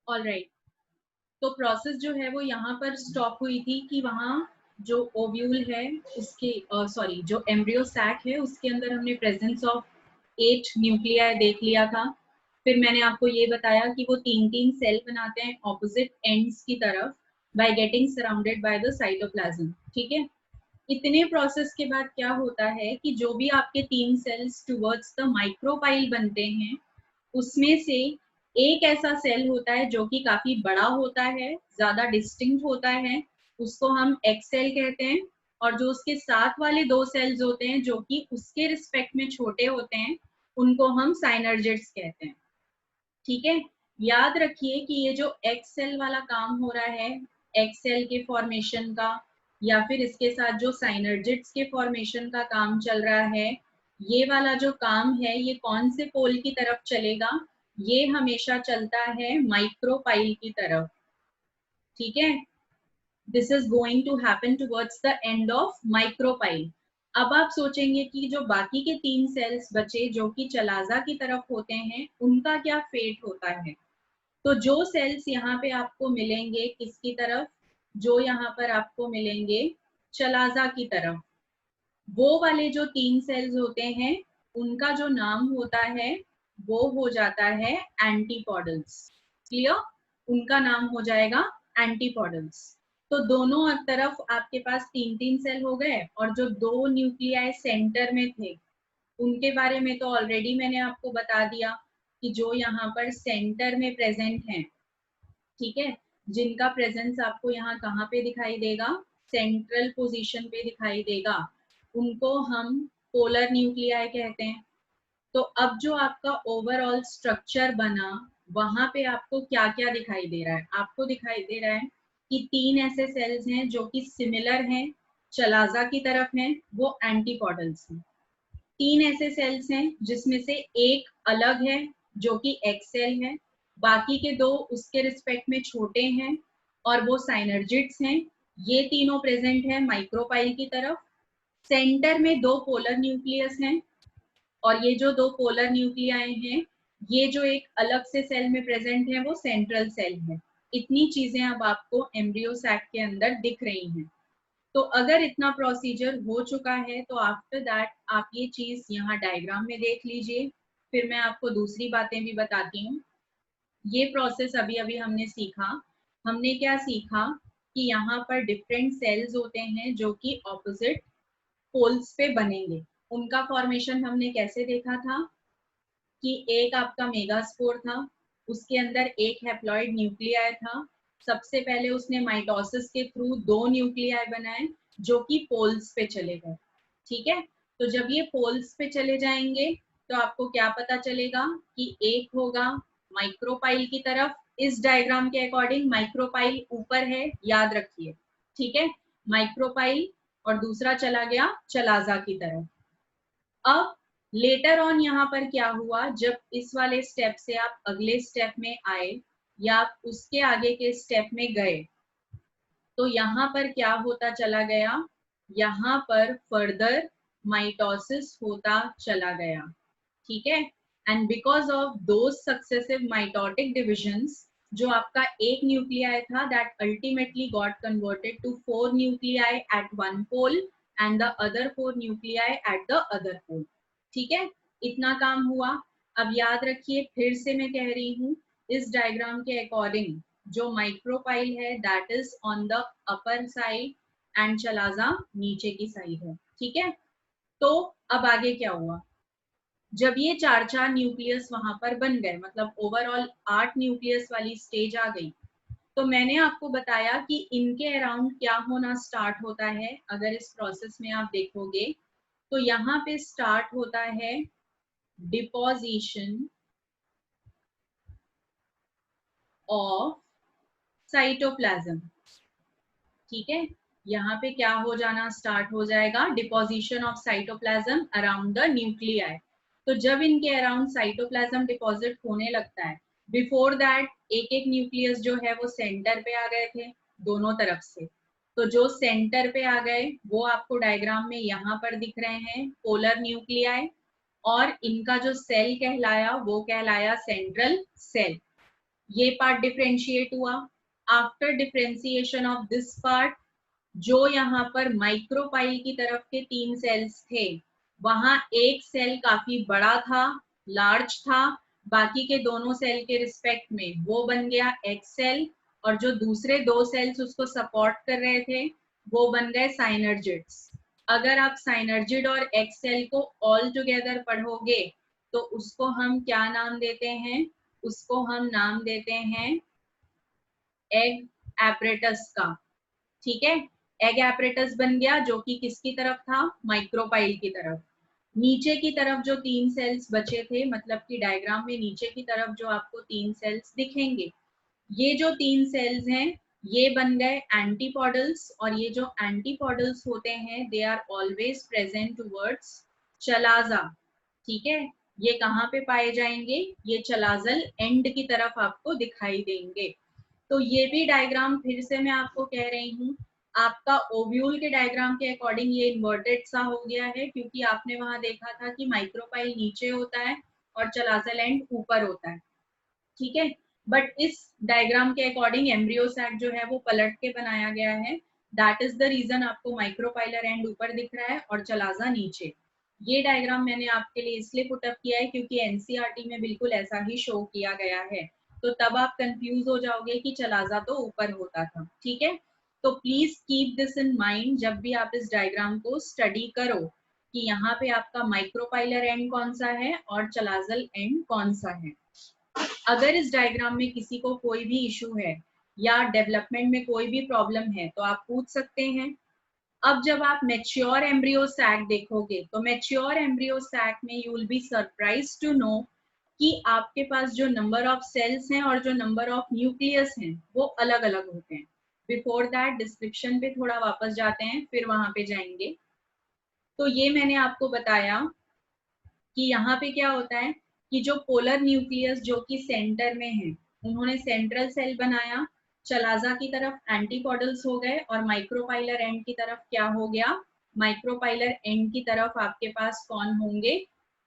Alright, तो process जो है वो यहाँ पर स्टॉप हुई थी कि वहाँ जो ओव्यूल है उसके सॉरी जो एम्ब्रियो सैक है उसके अंदर हमने प्रेजेंस ऑफ 8 न्यूक्लियाई देख लिया था। फिर मैंने आपको ये बताया कि वो 3-3 सेल बनाते हैं ऑपोजिट एंड्स की तरफ by getting surrounded by the cytoplasm. ठीक है, इतने प्रोसेस के बाद क्या होता है कि जो भी आपके 3 सेल्स टुवर्ड्स द माइक्रोपाइल बनते हैं उसमें से एक ऐसा सेल होता है जो कि काफी बड़ा होता है, ज्यादा डिस्टिंक्ट होता है, उसको हम एक्स सेल कहते हैं। और जो उसके साथ वाले 2 सेल्स होते हैं जो कि उसके रिस्पेक्ट में छोटे होते हैं उनको हम साइनर्जिड्स कहते हैं। ठीक है, याद रखिए कि ये जो एक्स सेल वाला काम हो रहा है एक्स सेल के फॉर्मेशन का या फिर इसके साथ जो साइनर्जिड्स के फॉर्मेशन का काम चल रहा है, ये वाला जो काम है ये कौन से पोल की तरफ चलेगा? ये हमेशा चलता है माइक्रोपाइल की तरफ। ठीक है, this is going to happen towards the end of micropyle. अब आप सोचेंगे कि जो बाकी के 3 सेल्स बचे जो कि चलाजा की तरफ होते हैं उनका क्या फेट होता है? तो जो सेल्स यहाँ पे आपको मिलेंगे किसकी तरफ? जो यहाँ पर आपको मिलेंगे चलाजा की तरफ, वो वाले जो 3 सेल्स होते हैं उनका जो नाम होता है वो हो जाता है एंटीपॉडल्स। क्लियर? उनका नाम हो जाएगा एंटीपॉडल्स। तो दोनों तरफ आपके पास 3-3 सेल हो गए और जो 2 न्यूक्लियाई सेंटर में थे उनके बारे में तो ऑलरेडी मैंने आपको बता दिया कि जो यहाँ पर सेंटर में प्रेजेंट हैं, ठीक है, जिनका प्रेजेंस आपको यहाँ कहाँ पे दिखाई देगा? सेंट्रल पोजीशन पे दिखाई देगा, उनको हम पोलर न्यूक्लियाई कहते हैं। तो अब जो आपका ओवरऑल स्ट्रक्चर बना वहां पे आपको क्या क्या दिखाई दे रहा है? आपको दिखाई दे रहा है कि 3 ऐसे सेल्स हैं जो कि सिमिलर हैं, चलाजा की तरफ हैं, वो एंटीपॉडल्स हैं। 3 ऐसे सेल्स हैं जिसमें से एक अलग है जो कि एक्स सेल है, बाकी के 2 उसके रिस्पेक्ट में छोटे हैं और वो साइनर्जिड्स हैं। ये तीनों प्रेजेंट है माइक्रोपाइल की तरफ। सेंटर में 2 पोलर न्यूक्लियस हैं और ये जो 2 पोलर न्यूक्लियाई हैं ये जो एक अलग से सेल में प्रेजेंट है वो सेंट्रल सेल है। इतनी चीजें अब आपको एम्ब्रियो सैक के अंदर दिख रही हैं। तो अगर इतना प्रोसीजर हो चुका है तो आफ्टर दैट आप ये चीज यहाँ डायग्राम में देख लीजिए, फिर मैं आपको दूसरी बातें भी बताती हूँ। ये प्रोसेस अभी अभी हमने सीखा। हमने क्या सीखा कि यहाँ पर डिफरेंट सेल्स होते हैं जो कि ऑपोजिट पोल्स पे बनेंगे। उनका फॉर्मेशन हमने कैसे देखा था कि एक आपका मेगास्पोर था, उसके अंदर एक हैप्लॉइड न्यूक्लियाई था। सबसे पहले उसने माइटोसिस के थ्रू 2 न्यूक्लियाई बनाए जो कि पोल्स पे चले गए। ठीक है, तो जब ये पोल्स पे चले जाएंगे तो आपको क्या पता चलेगा कि एक होगा माइक्रोपाइल की तरफ। इस डायग्राम के अकॉर्डिंग माइक्रोपाइल ऊपर है, याद रखिए। ठीक है, माइक्रोपाइल, और दूसरा चला गया चलाजा की तरफ। अब लेटर ऑन यहाँ पर क्या हुआ, जब इस वाले स्टेप से आप अगले स्टेप में आए या आप उसके आगे के स्टेप में गए तो यहाँ पर क्या होता चला गया? यहाँ पर फर्दर माइटोसिस होता चला गया। ठीक है, and because of those successive mitotic divisions जो आपका एक न्यूक्लियाई था that ultimately got converted to 4 nuclei at one pole and the other 4 nuclei at the other pole. ठीक है, इतना काम हुआ। अब याद रखिए, फिर से मैं कह रही हूँ, इस डायग्राम के अकॉर्डिंग जो माइक्रोपाइल है that is on the upper side and chalaza नीचे की साइड है। ठीक है, तो अब आगे क्या हुआ? जब ये 4-4 न्यूक्लियस वहां पर बन गए, मतलब ओवरऑल 8 न्यूक्लियस वाली स्टेज आ गई, तो मैंने आपको बताया कि इनके अराउंड क्या होना स्टार्ट होता है। अगर इस प्रोसेस में आप देखोगे तो यहाँ पे स्टार्ट होता है डिपोजिशन ऑफ साइटोप्लाज्म। ठीक है, यहाँ पे क्या हो जाना स्टार्ट हो जाएगा? Deposition of cytoplasm around the nuclei. तो जब इनके अराउंड साइटोप्लाज्म डिपॉजिट होने लगता है, बिफोर दैट एक एक न्यूक्लियस जो है वो सेंटर पे आ गए थे दोनों तरफ से। तो जो सेंटर पे आ गए वो आपको डायग्राम में यहाँ पर दिख रहे हैं पोलर न्यूक्लियाई, और इनका जो सेल कहलाया वो कहलाया सेंट्रल सेल। ये पार्ट डिफरेंशिएट हुआ। After differentiation of this part, जो यहाँ पर माइक्रोपाइल की तरफ के 3 सेल्स थे, वहां एक सेल काफी बड़ा था, लार्ज था, बाकी के दोनों सेल के रिस्पेक्ट में वो बन गया एक्स सेल, और जो दूसरे 2 सेल्स उसको सपोर्ट कर रहे थे वो बन गए साइनर्जिड्स। अगर आप साइनर्जिड और एक्स सेल को ऑल टुगेदर पढ़ोगे तो उसको हम क्या नाम देते हैं? उसको हम नाम देते हैं एग एपरेटस का। ठीक है, एग एपरेटस बन गया, जो कि किसकी तरफ था? माइक्रोपाइल की तरफ। नीचे की तरफ जो 3 सेल्स बचे थे, मतलब कि डायग्राम में नीचे की तरफ जो आपको 3 सेल्स दिखेंगे, ये जो 3 सेल्स हैं ये बन गए एंटीपॉडल्स, और ये जो एंटीपॉडल्स होते हैं they are always present towards chalaza. ठीक है, ये कहाँ पे पाए जाएंगे? ये चलाजल एंड की तरफ आपको दिखाई देंगे। तो ये भी डायग्राम फिर से मैं आपको कह रही हूँ, आपका ओव्यूल के डायग्राम के अकॉर्डिंग ये इन्वर्टेड सा हो गया है, क्योंकि आपने वहां देखा था कि माइक्रोपाइल नीचे होता है और चलाजल एंड ऊपर होता है। ठीक है, बट इस डायग्राम के अकॉर्डिंग एम्ब्रियो सैक जो है वो पलट के बनाया गया है। दैट इज द रीजन आपको माइक्रोपाइलर एंड ऊपर दिख रहा है और चलाजा नीचे। ये डायग्राम मैंने आपके लिए इसलिए पुटअप किया है क्योंकि एनसीईआरटी में बिल्कुल ऐसा ही शो किया गया है, तो तब आप कंफ्यूज हो जाओगे कि चलाजा तो ऊपर होता था। ठीक है, तो please keep this in mind जब भी आप इस डायग्राम को स्टडी करो, कि यहाँ पे आपका माइक्रोपाइलर एंड कौन सा है और चलाजल एंड कौन सा है। अगर इस डायग्राम में किसी को कोई भी इशू है या डेवलपमेंट में कोई भी प्रॉब्लम है तो आप पूछ सकते हैं। अब जब आप मैच्योर एम्ब्रियो सैक देखोगे तो मैच्योर एम्ब्रियो सैक में you will be surprise to know कि आपके पास जो नंबर ऑफ सेल्स हैं और जो नंबर ऑफ न्यूक्लियस हैं वो अलग अलग होते हैं। बिफोर दैट डिस्क्रिप्शन पे थोड़ा वापस जाते हैं, फिर वहां पे जाएंगे। तो ये मैंने आपको बताया कि यहाँ पे क्या होता है कि जो पोलर न्यूक्लियस जो कि सेंटर में है, उन्होंने सेंट्रल सेल बनाया, चलाजा की तरफ एंटीपॉडल्स हो गए, और माइक्रोपाइलर एंड की तरफ क्या हो गया? माइक्रोपाइलर एंड की तरफ आपके पास कौन होंगे?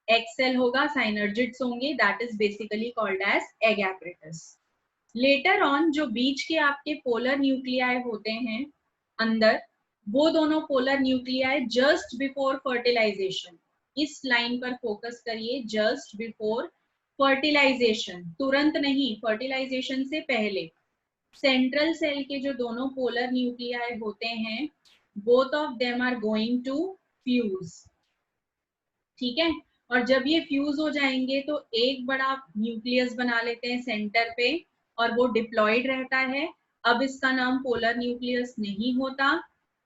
एक्स सेल होगा, साइनर्जिड्स होंगे, that is basically called as egg apparatus. Later on जो बीच के आपके पोलर न्यूक्लियाई होते हैं अंदर, वो दोनों polar nuclei just before fertilisation, इस लाइन पर फोकस करिए, जस्ट बिफोर फर्टिलाइजेशन, तुरंत नहीं, फर्टिलाइजेशन से पहले सेंट्रल सेल के जो दोनों पोलर न्यूक्लियाई होते हैं, both of them are going to fuse. ठीक है, और जब ये फ्यूज हो जाएंगे तो एक बड़ा न्यूक्लियस बना लेते हैं सेंटर पे, और वो डिप्लॉयड रहता है। अब इसका नाम पोलर न्यूक्लियस नहीं होता,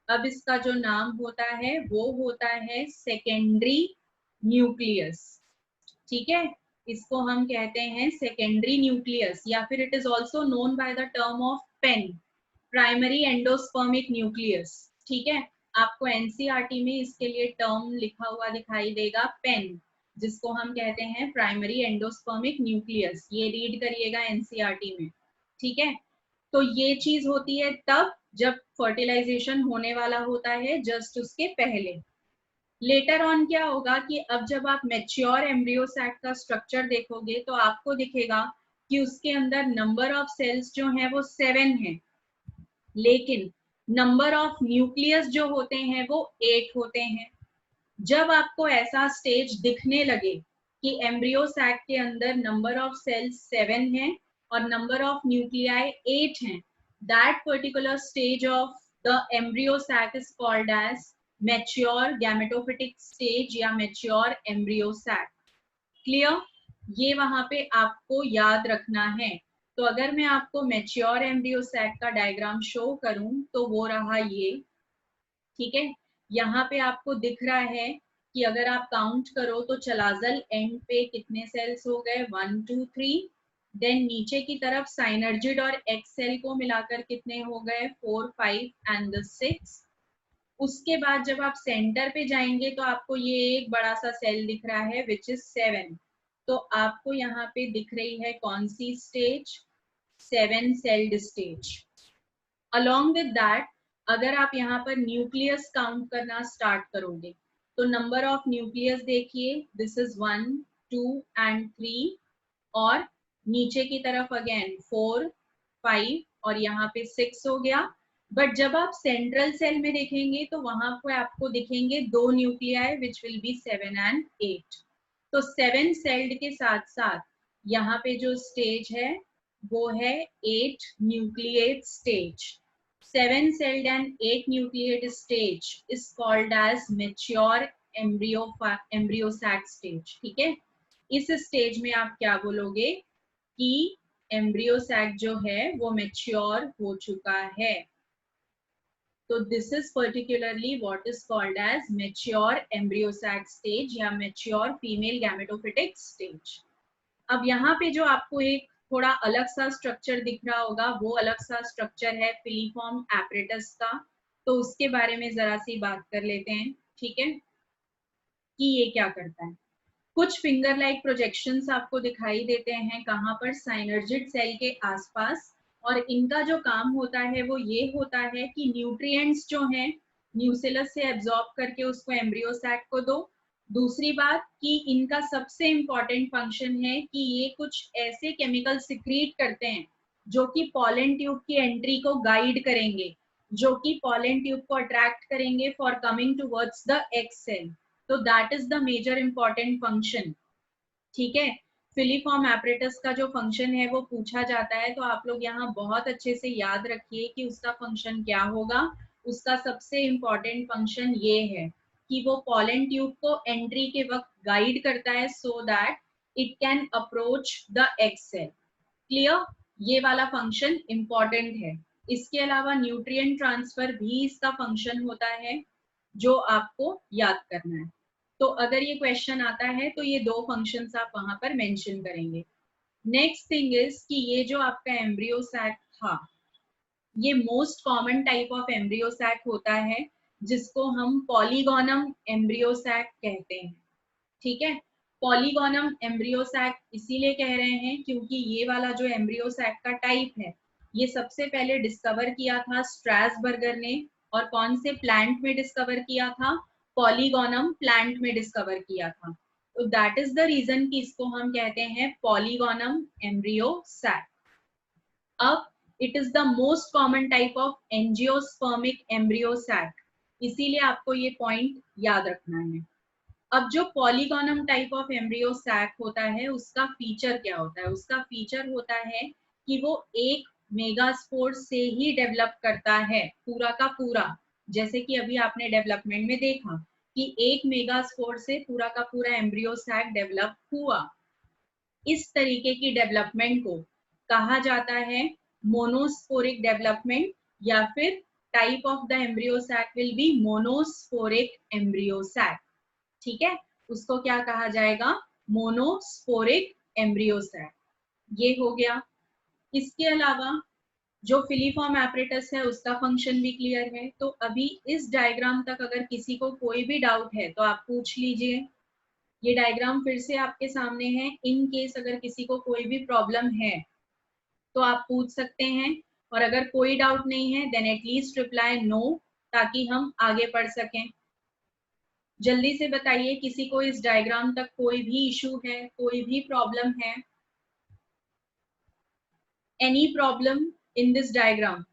अब इसका जो नाम होता है वो होता है सेकेंडरी न्यूक्लियस। ठीक है, इसको हम कहते हैं सेकेंडरी न्यूक्लियस, या फिर it is also known by the term of PEN, primary endospermic nucleus. ठीक है, आपको एनसीईआरटी में इसके लिए टर्म लिखा हुआ दिखाई देगा पेन, जिसको हम कहते हैं प्राइमरी एंडोस्पर्मिक न्यूक्लियस, ये रीड करिएगा एनसीईआरटी में। ठीक है, तो ये चीज होती है तब जब फर्टिलाइजेशन होने वाला होता है, जस्ट उसके पहले। लेटर ऑन क्या होगा कि अब जब आप मैच्योर एम्ब्रियो सैक का स्ट्रक्चर देखोगे तो आपको दिखेगा कि उसके अंदर नंबर ऑफ सेल्स जो हैं वो 7 हैं, लेकिन नंबर ऑफ न्यूक्लियस जो होते हैं वो 8 होते हैं। जब आपको ऐसा स्टेज दिखने लगे कि एम्ब्रियो सैक के अंदर नंबर ऑफ सेल्स 7 हैं और नंबर ऑफ न्यूक्लियाई 8 हैं, that particular stage of the embryo sac is called as mature gametophytic stage या मैच्योर एम्ब्रियो सैक। क्लियर? ये वहां पे आपको याद रखना है। तो अगर मैं आपको मैच्योर एम्ब्रियो सैक का डायग्राम शो करूं तो वो रहा ये। ठीक है, यहाँ पे आपको दिख रहा है कि अगर आप काउंट करो तो चलाजल एंड पे कितने सेल्स हो गए? 1 2 3। देन नीचे की तरफ साइनर्जिड और एक्स सेल को मिलाकर कितने हो गए? 4 5 एंड 6। उसके बाद जब आप सेंटर पे जाएंगे तो आपको ये एक बड़ा सा सेल दिख रहा है विच इज 7। तो आपको यहाँ पे दिख रही है कौन सी stage? 7 celled stage. Along with that, अगर आप यहाँ पर न्यूक्लियस काउंट करना स्टार्ट करोगे तो नंबर ऑफ न्यूक्लियस देखिए, दिस इज 1 2 एंड 3, और नीचे की तरफ अगेन 4, 5 और यहाँ पे 6 हो गया। बट जब आप सेंट्रल सेल में देखेंगे तो वहां पे आपको दिखेंगे 2 nuclei which will be 7 and 8। तो 7 सेल्ड के साथ साथ यहाँ पे जो स्टेज है वो है 8 nucleate stage. 7 celled and 8 nucleate stage is called as mature embryo sac stage। ठीक है, इस स्टेज में आप क्या बोलोगे कि एम्ब्रियो सैक जो है वो मेच्योर हो चुका है। तो this is particularly what is called as mature embryo sac stage या मेच्योर फीमेल गैमेटोफिटिक स्टेज। अब यहाँ पे जो आपको एक थोड़ा अलग सा स्ट्रक्चर दिख रहा होगा वो अलग सा स्ट्रक्चर है फिलीफॉर्म एपरेटस का। तो उसके बारे में जरा सी बात कर लेते हैं, ठीक है, कि ये क्या करता है। कुछ फिंगर लाइक प्रोजेक्शंस आपको दिखाई देते हैं कहाँ पर, साइनर्जिड सेल के आसपास। और इनका जो काम होता है वो ये होता है कि न्यूट्रिएंट्स जो हैं न्यूसेलस से एब्जॉर्ब करके उसको एम्ब्रियो सैक को दो। दूसरी बात कि इनका सबसे इम्पॉर्टेंट फंक्शन है कि ये कुछ ऐसे केमिकल सिक्रीट करते हैं जो कि पॉलन ट्यूब की एंट्री को गाइड करेंगे, जो कि पॉलन ट्यूब को अट्रैक्ट करेंगे for coming towards the egg cell. तो that is the major important function. ठीक है, फिलीफॉर्म एपरेटस का जो फंक्शन है वो पूछा जाता है, तो आप लोग यहाँ बहुत अच्छे से याद रखिए कि उसका फंक्शन क्या होगा। उसका सबसे इम्पॉर्टेंट फंक्शन ये है कि वो पॉलन ट्यूब को एंट्री के वक्त गाइड करता है so that it can approach the egg cell. Clear, ये वाला फंक्शन इम्पॉर्टेंट है। इसके अलावा न्यूट्रिएंट ट्रांसफर भी इसका फंक्शन होता है जो आपको याद करना है। तो अगर ये क्वेश्चन आता है तो ये दो फंक्शंस आप वहां पर मेंशन करेंगे। नेक्स्ट थिंग इज कि ये जो आपका एम्ब्रियो सैक था ये most common type of embryo sac होता है जिसको हम पॉलीगोनम एम्ब्रियो सैक कहते हैं। ठीक है, पॉलीगोनम एम्ब्रियो सैक इसीलिए कह रहे हैं क्योंकि ये वाला जो एम्ब्रियो सैक का टाइप है ये सबसे पहले डिस्कवर किया था स्ट्रासबर्गर ने। और कौन से प्लांट में डिस्कवर किया था, पॉलीगोनम प्लांट में डिस्कवर किया था। तो दैट इज द रीजन कि इसको हम कहते हैं पॉलीगोनम एम्ब्रियो सैक। अब it is the most common type of angiospermic embryo sac, इसीलिए आपको ये पॉइंट याद रखना है। अब जो polygonum type of embryo sac होता है उसका फीचर क्या होता है, उसका फीचर होता है कि वो एक मेगास्पोर से ही डेवलप करता है पूरा का पूरा। जैसे कि अभी आपने डेवलपमेंट में देखा कि एक मेगास्पोर से पूरा का पूरा एम्ब्रियो सैक डेवलप हुआ। इस तरीके की डेवलपमेंट को कहा जाता है मोनोस्पोरिक डेवलपमेंट, या फिर type of the embryo sac will be monosporic embryo sac. ठीक है, उसको क्या कहा जाएगा, मोनोस्पोरिक एम्ब्रियो सैक। ये हो गया। इसके अलावा जो फिलीफॉर्म एपरेटस है उसका फंक्शन भी क्लियर है। तो अभी इस डायग्राम तक अगर किसी को कोई भी डाउट है तो आप पूछ लीजिए। ये डायग्राम फिर से आपके सामने है, इन केस अगर किसी को कोई भी प्रॉब्लम है तो आप पूछ सकते हैं। और अगर कोई डाउट नहीं है देन एटलीस्ट रिप्लाई नो, ताकि हम आगे पढ़ सकें। जल्दी से बताइए किसी को इस डायग्राम तक कोई भी इशू है, कोई भी प्रॉब्लम है, any problem in this diagram.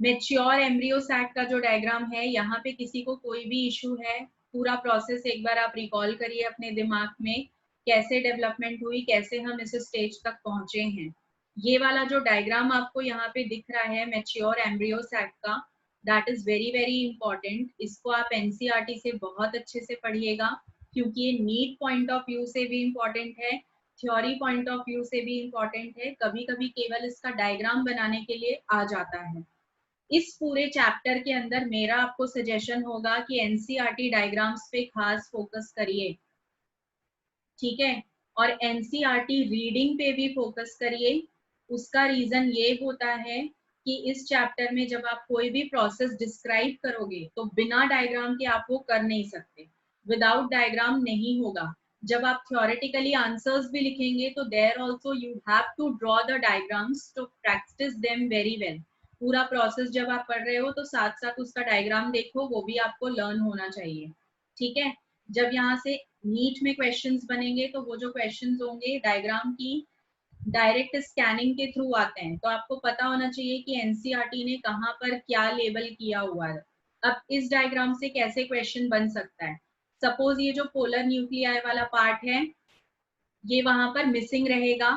Mature embryo sac का जो डायग्राम है यहाँ पे किसी को कोई भी इशू है, पूरा प्रोसेस एक बार आप रिकॉल करिए अपने दिमाग में, कैसे डेवलपमेंट हुई, कैसे हम इस स्टेज तक पहुंचे हैं। ये वाला जो डायग्राम आपको यहाँ पे दिख रहा है मेच्योर एम्ब्रियो सैक का, that is very very important. इसको आप एनसीईआरटी से बहुत अच्छे से पढ़िएगा क्योंकि ये नीट पॉइंट ऑफ व्यू से भी इम्पॉर्टेंट है, थ्योरी पॉइंट ऑफ व्यू से भी इम्पॉर्टेंट है, कभी कभी केवल इसका डायग्राम बनाने के लिए आ जाता है। इस पूरे चैप्टर के अंदर मेरा आपको सजेशन होगा कि एनसीईआरटी डायग्राम्स पे खास फोकस करिए। ठीक है, और एनसीईआरटी रीडिंग पे भी फोकस करिए। उसका रीजन ये होता है कि इस चैप्टर में जब आप कोई भी प्रोसेस डिस्क्राइब करोगे तो बिना डायग्राम के आप वो कर नहीं सकते, विदाउट डायग्राम नहीं होगा। जब आप थ्योरेटिकली आंसर्स भी लिखेंगे तो there also you have to draw the diagrams to practise them very well. पूरा प्रोसेस जब आप पढ़ रहे हो तो साथ साथ उसका डायग्राम देखो, वो भी आपको लर्न होना चाहिए। ठीक है, जब यहाँ से नीट में क्वेश्चंस बनेंगे तो वो जो क्वेश्चंस होंगे डायग्राम की डायरेक्ट स्कैनिंग के थ्रू आते हैं, तो आपको पता होना चाहिए कि एनसीईआरटी ने कहाँ पर क्या लेबल किया हुआ है। अब इस डायग्राम से कैसे क्वेश्चन बन सकता है, सपोज ये जो पोलर न्यूक्लियाई वाला पार्ट है ये वहां पर मिसिंग रहेगा,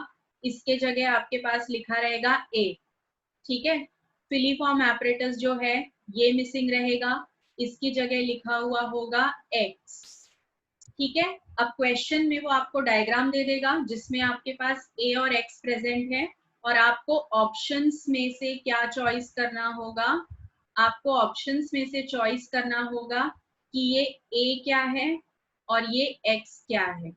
इसके जगह आपके पास लिखा रहेगा ए, ठीक है। फिलीफॉर्म एपरेटस जो है ये मिसिंग रहेगा, इसकी जगह लिखा हुआ होगा एक्स, ठीक है। अब क्वेश्चन में वो आपको डायग्राम दे देगा जिसमें आपके पास ए और एक्स प्रेजेंट है, और आपको ऑप्शंस में से क्या चॉइस करना होगा, आपको ऑप्शंस में से चॉइस करना होगा कि ये ए क्या है और ये एक्स क्या है,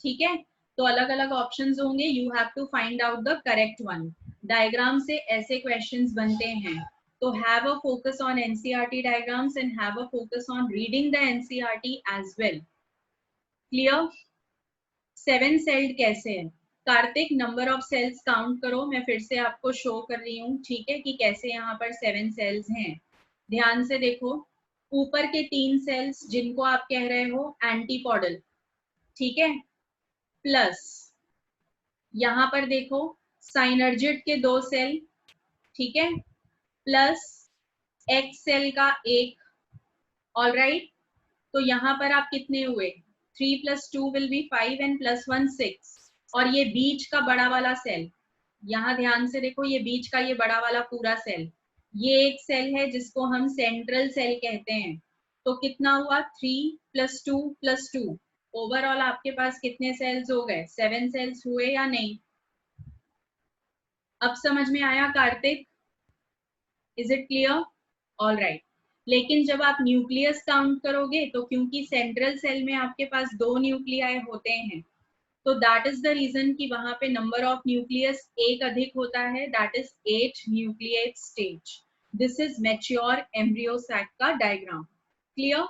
ठीक है। तो अलग अलग ऑप्शंस होंगे, you have to find out the correct one. Diagram से ऐसे क्वेश्चंस बनते हैं, तो have a focus on NCERT diagrams and have a focus on reading the NCERT as well. Clear? 7 celled कैसे है? Kartik number of cells count करो, मैं फिर से आपको शो कर रही हूँ, ठीक है, कि कैसे यहाँ पर 7 सेल्स हैं। ध्यान से देखो, ऊपर के 3 सेल्स जिनको आप कह रहे हो एंटीपोडल, ठीक है, प्लस यहाँ पर देखो साइनर्जिड के 2 सेल, ठीक है, प्लस एक्स सेल का एक, ऑल राइट। तो यहाँ पर आप कितने हुए, 3 + 2 विल बी 5 एंड +1 6, और ये बीच का बड़ा वाला सेल, यहाँ ध्यान से देखो, ये बीच का ये बड़ा वाला पूरा सेल, ये एक सेल है जिसको हम सेंट्रल सेल कहते हैं। तो कितना हुआ, 3 + 2 + 2, ओवरऑल आपके पास कितने सेल्स हो गए, 7 सेल्स हुए या नहीं? अब समझ में आया Kartik? Is it clear? All right. लेकिन जब आप न्यूक्लियस काउंट करोगे, तो क्योंकि सेंट्रल सेल में आपके पास 2 न्यूक्लियाई होते हैं, तो दैट इज द रीजन कि वहां पे नंबर ऑफ न्यूक्लियस एक अधिक होता है, that is 8 nucleate stage. This is mature embryo sac का डायग्राम। क्लियर?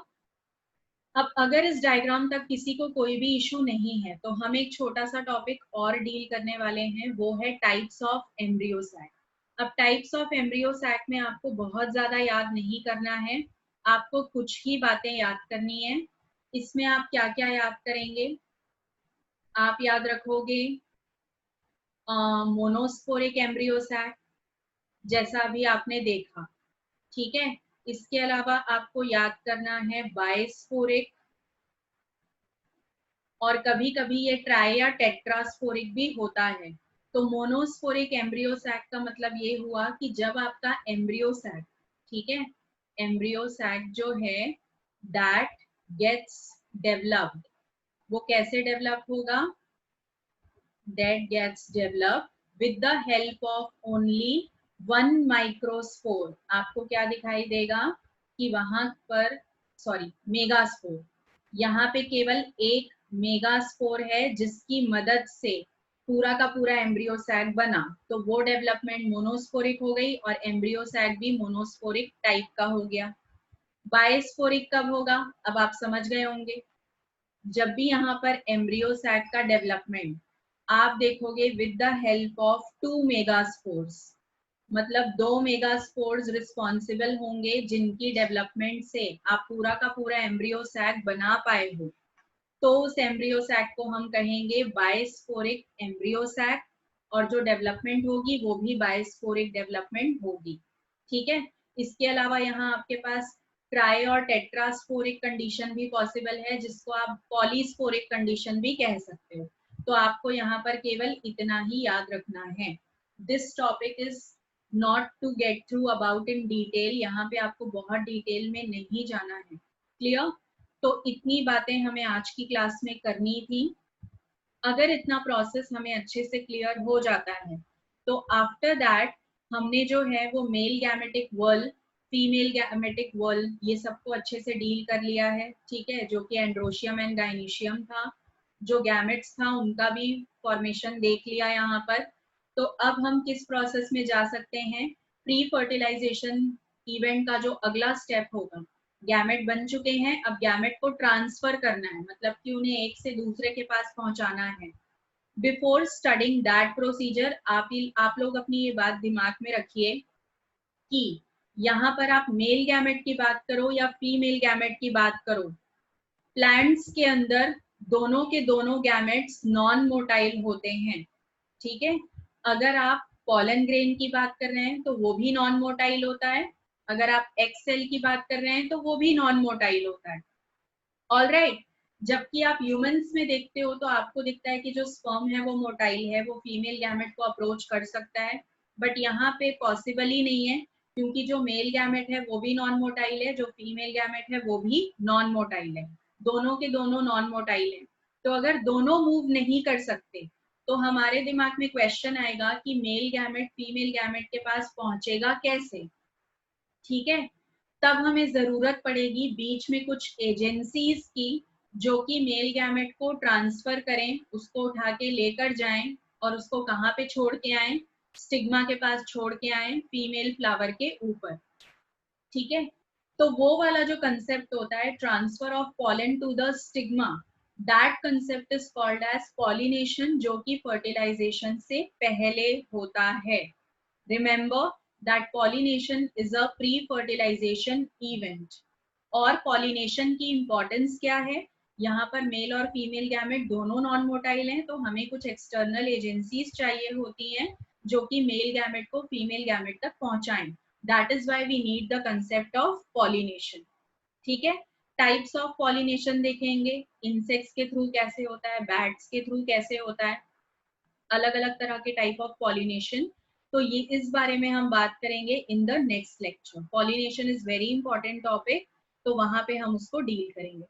अब अगर इस डायग्राम तक किसी को कोई भी इशू नहीं है, तो हम एक छोटा सा टॉपिक और डील करने वाले हैं, वो है टाइप्स ऑफ एम्ब्रियो सैक। अब टाइप्स ऑफ एम्ब्रियो सैक में आपको बहुत ज्यादा याद नहीं करना है, आपको कुछ ही बातें याद करनी है। इसमें आप क्या क्या याद करेंगे, आप याद रखोगे मोनोस्पोरिक एम्ब्रियो सैक, जैसा अभी आपने देखा, ठीक है। इसके अलावा आपको याद करना है बायस्पोरिक, और कभी कभी ये ट्राई या टेट्रास्पोरिक भी होता है। तो मोनोस्पोरिक एम्ब्रियो सैक का मतलब ये हुआ कि जब आपका एम्ब्रियो सैक, ठीक है, एम्ब्रियो सैक जो है दैट गेट्स डेवलप्ड, वो कैसे डेवलप होगा, that gets developed with the help of only 1 microspore. आपको क्या दिखाई देगा कि वहां पर, सॉरी, मेगास्पोर, यहाँ पे केवल एक मेगास्पोर है जिसकी मदद से पूरा का पूरा एम्ब्रियो सैक बना, तो वो डेवलपमेंट मोनोस्पोरिक हो गई, और एम्ब्रियो सैक भी मोनोस्पोरिक टाइप का हो गया। बायस्पोरिक कब होगा, अब आप समझ गए होंगे, जब भी यहाँ पर एम्ब्रियो सैक का डेवलपमेंट आप देखोगे with the help of 2 megaspores, मतलब 2 मेगास्पोर्स रिस्पॉन्सिबल होंगे जिनकी डेवलपमेंट से आप पूरा का पूरा एम्ब्रियो सैक बना पाए हो, तो उस एम्ब्रियो सैक को हम कहेंगे बायस्पोरिक एम्ब्रियो सैक, और जो डेवलपमेंट होगी वो भी बायस्पोरिक डेवलपमेंट होगी, ठीक है। इसके अलावा यहाँ आपके पास ट्राई और टेट्रास्पोरिक कंडीशन भी पॉसिबल है, जिसको आप पॉलीस्पोरिक कंडीशन भी कह सकते हो। तो आपको यहाँ पर केवल इतना ही याद रखना है, this topic is not to get through about in detail, यहाँ पे आपको बहुत डिटेल में नहीं जाना है। क्लियर? तो इतनी बातें हमें आज की क्लास में करनी थी। अगर इतना प्रोसेस हमें अच्छे से क्लियर हो जाता है, तो आफ्टर दैट हमने जो है वो male gametic whorl, female gametic whorl, ये सबको अच्छे से डील कर लिया है, ठीक है, जो कि एंड्रोशियम एंड गाइनीशियम था। जो गैमेट्स था उनका भी फॉर्मेशन देख लिया यहाँ पर। तो अब हम किस प्रोसेस में जा सकते हैं, प्री फर्टिलाइजेशन इवेंट का जो अगला स्टेप होगा, गैमेट बन चुके हैं, अब गैमेट को ट्रांसफर करना है, मतलब कि उन्हें एक से दूसरे के पास पहुंचाना है। बिफोर स्टडिंग दैट प्रोसीजर, आप लोग अपनी ये बात दिमाग में रखिए कि यहाँ पर आप मेल गैमेट की बात करो या फीमेल गैमेट की बात करो, प्लांट्स के अंदर दोनों के दोनों गैमेट्स नॉन मोटाइल होते हैं, ठीक है। अगर आप पॉलन ग्रेन की बात कर रहे हैं तो वो भी नॉन मोटाइल होता है। अगर आप एग सेल की बात कर रहे हैं तो वो भी नॉन मोटाइल होता है। All right. जबकि आप ह्यूमंस में देखते हो तो आपको दिखता है कि जो स्पर्म है वो मोटाइल है, वो फीमेल गैमेट को अप्रोच कर सकता है। बट यहाँ पे पॉसिबल ही नहीं है, क्योंकि जो मेल गैमेट है वो भी नॉन मोटाइल है, जो फीमेल गैमेट है वो भी नॉन मोटाइल है। दोनों के दोनों नॉन मोटाइल है। तो अगर दोनों मूव नहीं कर सकते तो हमारे दिमाग में क्वेश्चन आएगा कि मेल गैमेट फीमेल गैमेट के पास पहुंचेगा कैसे। ठीक है। तब हमें जरूरत पड़ेगी बीच में कुछ एजेंसीज की, जो कि मेल गैमेट को ट्रांसफर करें, उसको उठा के लेकर जाएं और उसको कहाँ पे छोड़ के आए, स्टिग्मा के पास छोड़ के आए, फीमेल फ्लावर के ऊपर। ठीक है। तो वो वाला जो कंसेप्ट होता है transfer of pollen to the stigma, that concept is called as pollination, जो कि फर्टिलाइजेशन से पहले होता है। Remember that pollination is a pre fertilization event. और पॉलिनेशन की इंपॉर्टेंस क्या है, यहाँ पर मेल और फीमेल गैमेट दोनों नॉन मोटाइल हैं, तो हमें कुछ एक्सटर्नल एजेंसीज चाहिए होती हैं जो कि मेल गैमेट को फीमेल गैमेट तक पहुंचाएं। That is why we need the concept of pollination. ठीक है। टाइप्स ऑफ पॉलिनेशन देखेंगे, इंसेक्ट्स के थ्रू कैसे होता है, बैट्स के थ्रू कैसे होता है, अलग अलग तरह के टाइप ऑफ पॉलिनेशन। तो ये इस बारे में हम बात करेंगे in the next lecture. Pollination is very important topic, तो वहां पे हम उसको डील करेंगे।